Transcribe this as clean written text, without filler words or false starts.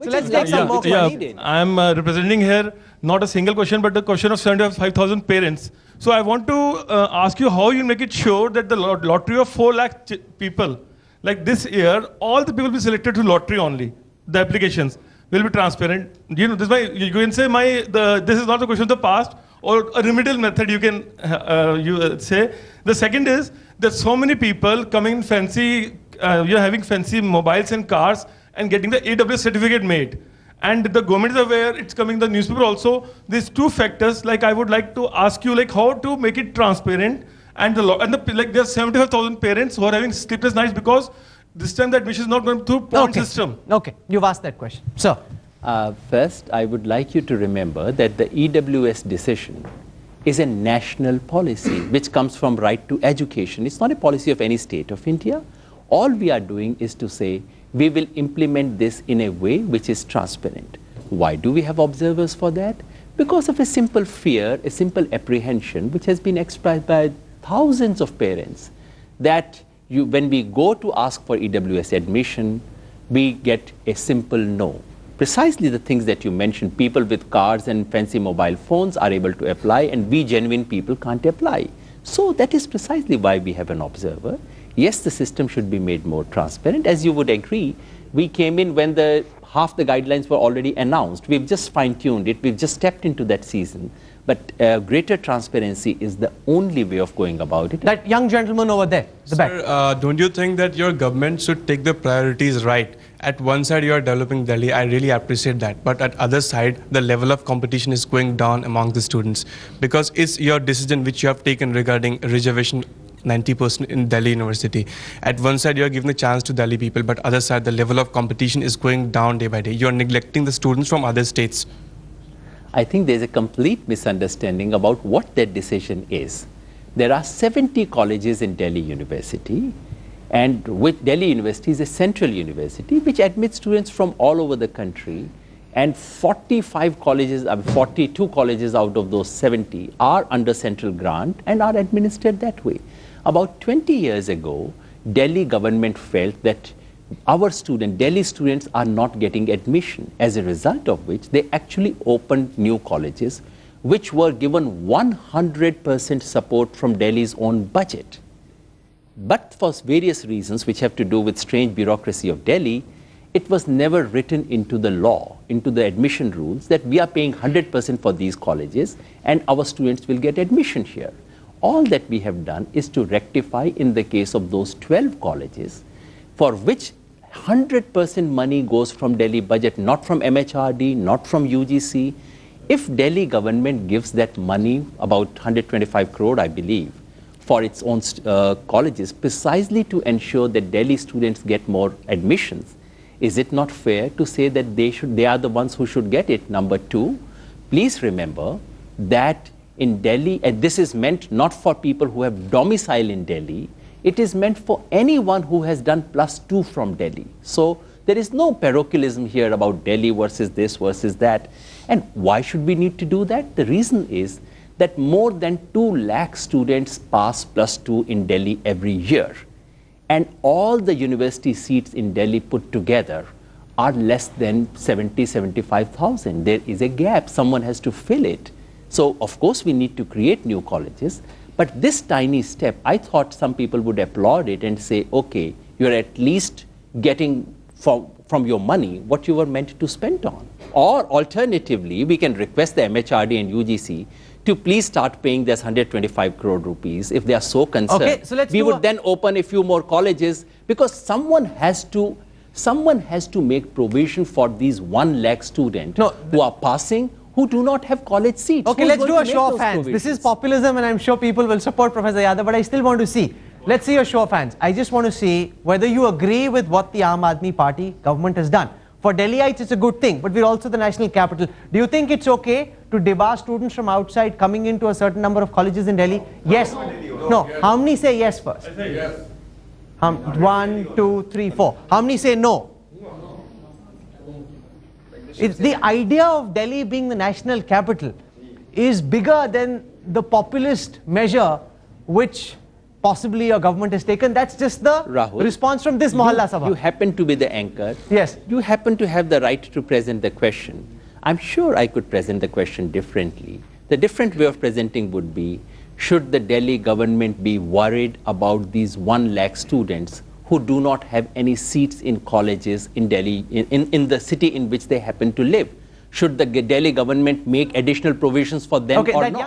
So let's take some more questions. I'm representing here not a single question, but the question of 75,000 parents. So I want to ask you how you make it sure that the lottery of 4 lakh people, like this year, all the people will be selected to lottery only. The applications will be transparent. You know, this is my, you can say this is not a question of the past or a remedial method you can say. The second is that so many people coming in fancy, you're having fancy mobiles and cars and getting the AWS certificate made. And the government is aware, it's coming in the newspaper also. These 2 factors, like I would like to ask you, like how to make it transparent. And like there's 75,000 parents who are having sleepless nights because this time the admission is not going through point system. Okay, you've asked that question. Sir. First, I would like you to remember that the EWS decision is a national policy which comes from right to education. It's not a policy of any state of India. All we are doing is to say, we will implement this in a way which is transparent. Why do we have observers for that? Because of a simple fear, a simple apprehension, which has been expressed by thousands of parents, that when we go to ask for EWS admission, we get a simple no. Precisely the things that you mentioned, people with cars and fancy mobile phones are able to apply, and we genuine people can't apply. So that is precisely why we have an observer. Yes, the system should be made more transparent. As you would agree, we came in when half the guidelines were already announced. We've just fine-tuned it. We've just stepped into that season. But greater transparency is the only way of going about it. That young gentleman over there, the back. Sir, don't you think that your government should take the priorities right? At one side, you are developing Delhi. I really appreciate that. But at other side, the level of competition is going down among the students. Because it's your decision which you have taken regarding reservation 90% in Delhi University. At one side, you are giving the chance to Delhi people, but other side, the level of competition is going down day by day. You are neglecting the students from other states. I think there's a complete misunderstanding about what that decision is. There are 70 colleges in Delhi University, and with Delhi University is a central university which admits students from all over the country, and 45 colleges, 42 colleges out of those 70 are under central grant and are administered that way. About 20 years ago, Delhi government felt that Delhi students are not getting admission, as a result of which they actually opened new colleges which were given 100% support from Delhi's own budget. But for various reasons which have to do with strange bureaucracy of Delhi, it was never written into the law, into the admission rules, that we are paying 100% for these colleges and our students will get admission here. All that we have done is to rectify in the case of those 12 colleges for which 100% money goes from Delhi budget, not from MHRD, not from UGC. If Delhi government gives that money, about 125 crore, I believe, for its own colleges, precisely to ensure that Delhi students get more admissions, is it not fair to say that they are the ones who should get it? Number 2, please remember that in Delhi, and this is meant not for people who have domicile in Delhi, it is meant for anyone who has done +2 from Delhi. So there is no parochialism here about Delhi versus this versus that. And why should we need to do that? The reason is that more than 2 lakh students pass +2 in Delhi every year. And all the university seats in Delhi put together are less than 75,000. There is a gap. Someone has to fill it. So, of course, we need to create new colleges. But this tiny step, I thought some people would applaud it and say, okay, you're at least getting from your money what you were meant to spend on. Or alternatively, we can request the MHRD and UGC to please start paying this 125 crore rupees if they are so concerned. Okay, so we would then open a few more colleges, because someone has to make provision for these 1 lakh students who are passing, who do not have college seats. Okay, let's do a show of hands. This is populism and I'm sure people will support Professor Yadav, but I still want to see. Let's see a show of hands. I just want to see whether you agree with what the Aam Aadmi Party government has done. For Delhiites, it's a good thing, but we're also the national capital. Do you think it's okay to debar students from outside coming into a certain number of colleges in Delhi? Yes. No. How many say yes first? I say yes. 1, 2, 3, 4. How many say no? It's the idea of Delhi being the national capital is bigger than the populist measure which possibly your government has taken. That's just the Rahul, response from this Mohalla Sabha. You happen to be the anchor. Yes. You happen to have the right to present the question. I'm sure I could present the question differently. The different way of presenting would be, should the Delhi government be worried about these 1 lakh students who do not have any seats in colleges in Delhi, in the city in which they happen to live? Should the Delhi government make additional provisions for them or not?